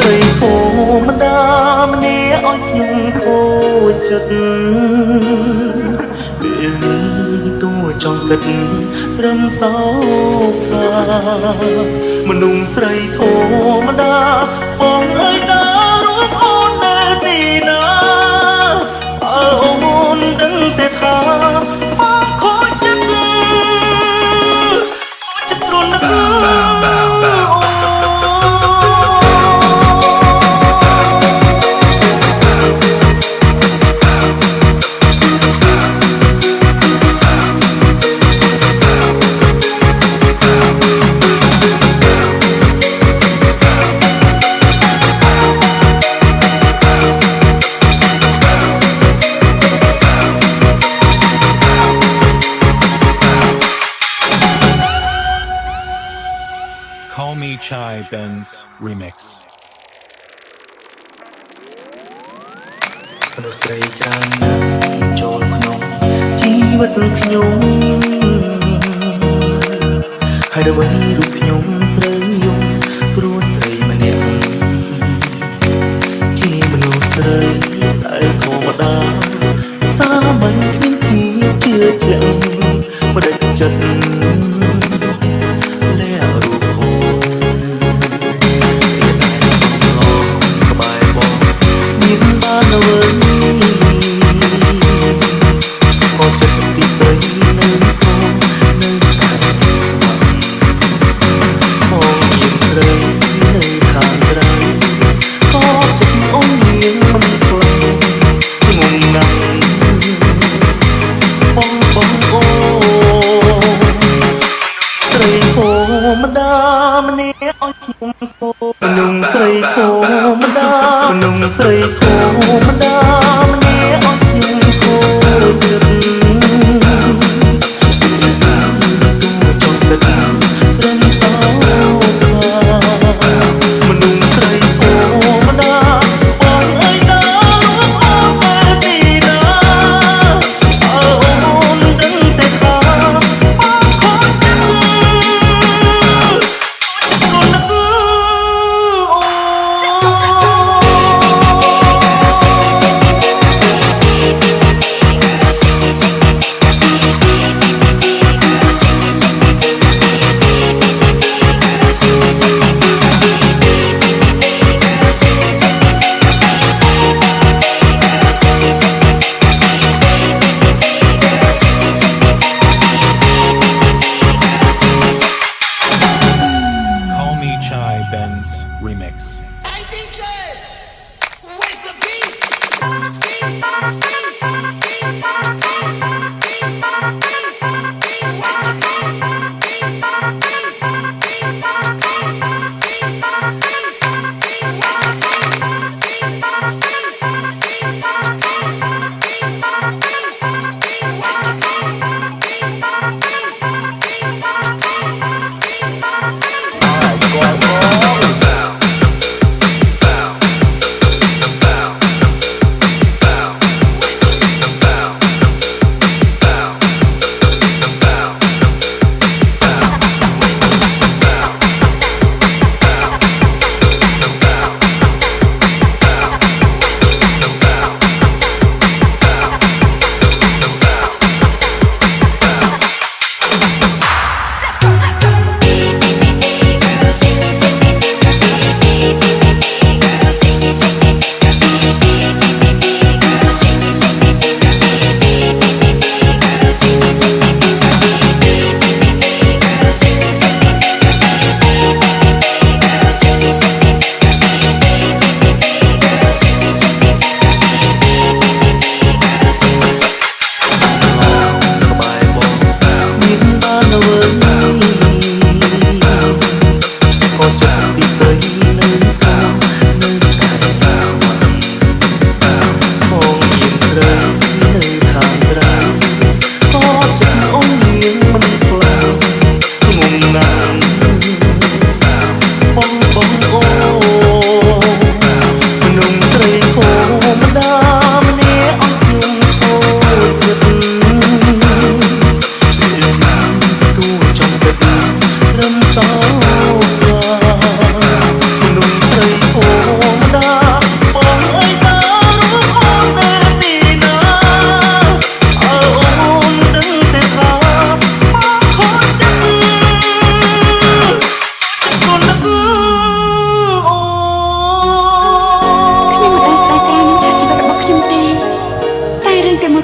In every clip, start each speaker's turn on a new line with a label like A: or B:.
A: រីធម្មតាម្នាក់ឲ្យខ្ញុំខូចចិត្តពេលនេះតួចង់គិតរំសោកថាមនុស្សស្រីធម្មតាបងអើយតារូបអូននៅទីណាអូនដឹងតែថាបងខូចចិត្តព្រោះនឹក
B: Call Me Chai Benz Remix
A: មនុស្សស្រីច្រើនណាស់ចូលក្នុងជីវិតខ្ញុំហើយដើម្បីរូបខ្ញុំត្រូវយំព្រោះស្រីម្នាក់ជាមនុស្សស្រីតែធម្មតាសាមញ្ញគ្មានភាពជឿជាក់មិនដេញចិត្តម្ដាម្នាក់ឲ្យខ្ញុំគោមនុស្សស្រីគោម្ដាមនុស្សស្រីគោម្ដាម្នាក់ឲ្យខ្ញុំគោចិត្តចង់គិតរំសោកមនុស្សស្រីគោម្ដាបងអើយតារូបអូននៅទីណាអូនដឹងតែថាបងខូចចិត្ត
B: Benz Remix
C: Hey DJ, where's the beat? Where's the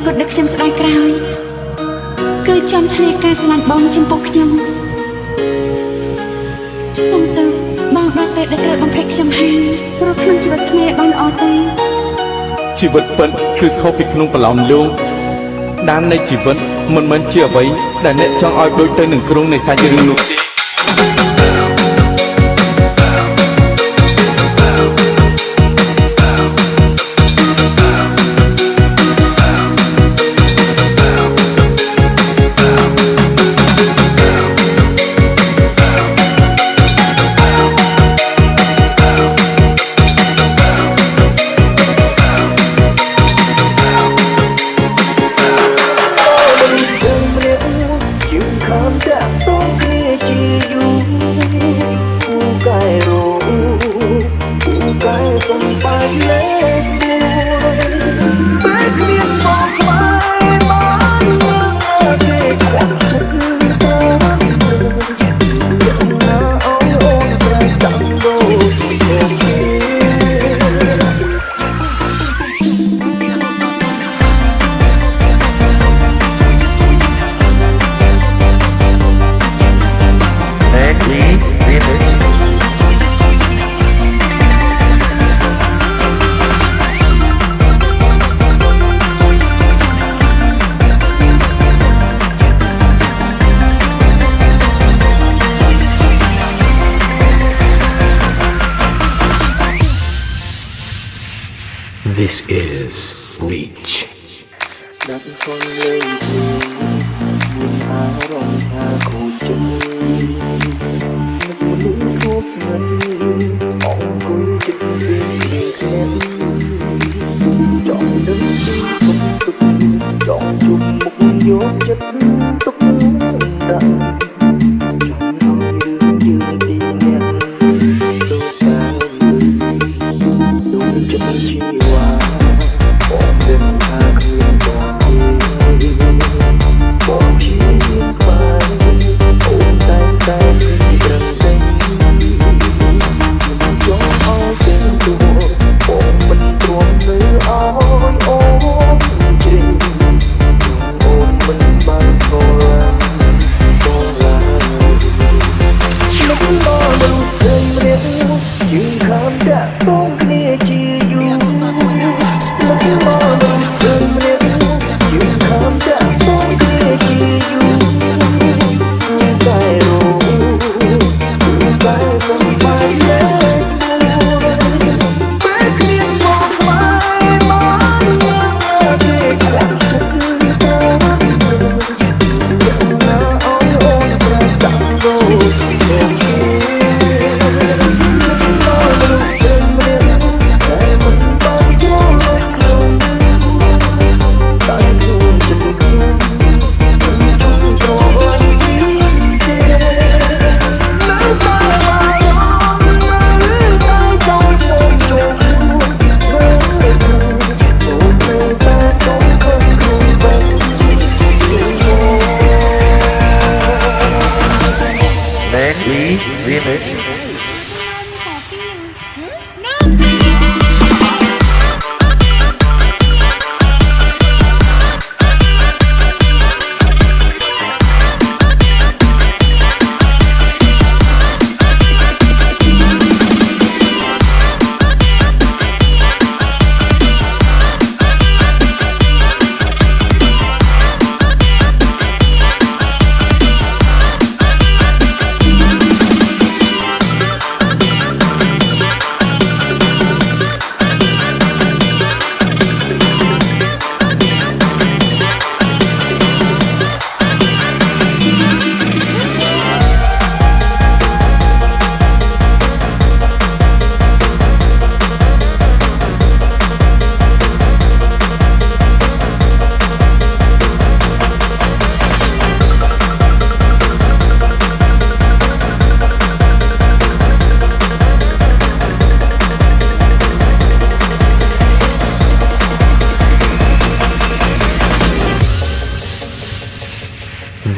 D: គត់ដឹកខ្ញុំស្ដាយក្រោយគឺចំឆ្លៀតការស្រឡាញ់បងចំពោះខ្ញុំសុំទៅបងដល់ពេលដែលត្រូវបំភ្លេចខ្ញុំហើយព្រោះក្នុងជីវិតគ្នាបានល្អទេ
E: ជីវិតពិតគឺខុសពីក្នុងប្រឡោមលោកដាននៃជីវិតមិនមែនជាអ្វីដែលអ្នកចង់ឲ្យដូចទៅនឹងគ្រោងនៃសាច់រឿងនោះទេ
A: This is Reach
F: ស្ដាប់សំឡេងមានអារម្មណ៍ថាគូចិត្តនឹកមនុស្សគូស្នេហ៍អង្គុយចិត្តពេលគ្នាចង់ដឹងពីសុខទុក្ខចង់ជួបមុខយកចិត្តទុកដាក់ចង់ឲ្យយើងទីអ្នកដូចតែដូចចិត្តជីវ៉ាបងដឹងថាគ្មានបងទេបងជាក្បែរអូនតែប្រឹងតែចង់ឲ្យទាំងទូបងមិនទ្រាំនៅឲ្យអូនជ្រេងអូនមិនបានស្គាល់បងឡើយលោកមកមនុស្សស្រីម្នាក់យើងខានដាក់តងគ្នាជាយូរលោកមកមនុស្សស្រីម្នាក់យើងខានដាក់តងគ្នាជាយូរតែរੂតែសំបាយលែងពេលគ្នាមកខ្វាយមកទេខ្លាំងចិត្តទៅណាអូនស្រែកដាក់ទៅ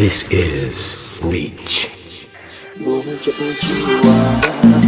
A: This is Reach
F: បងចិត្តជីវ៉ា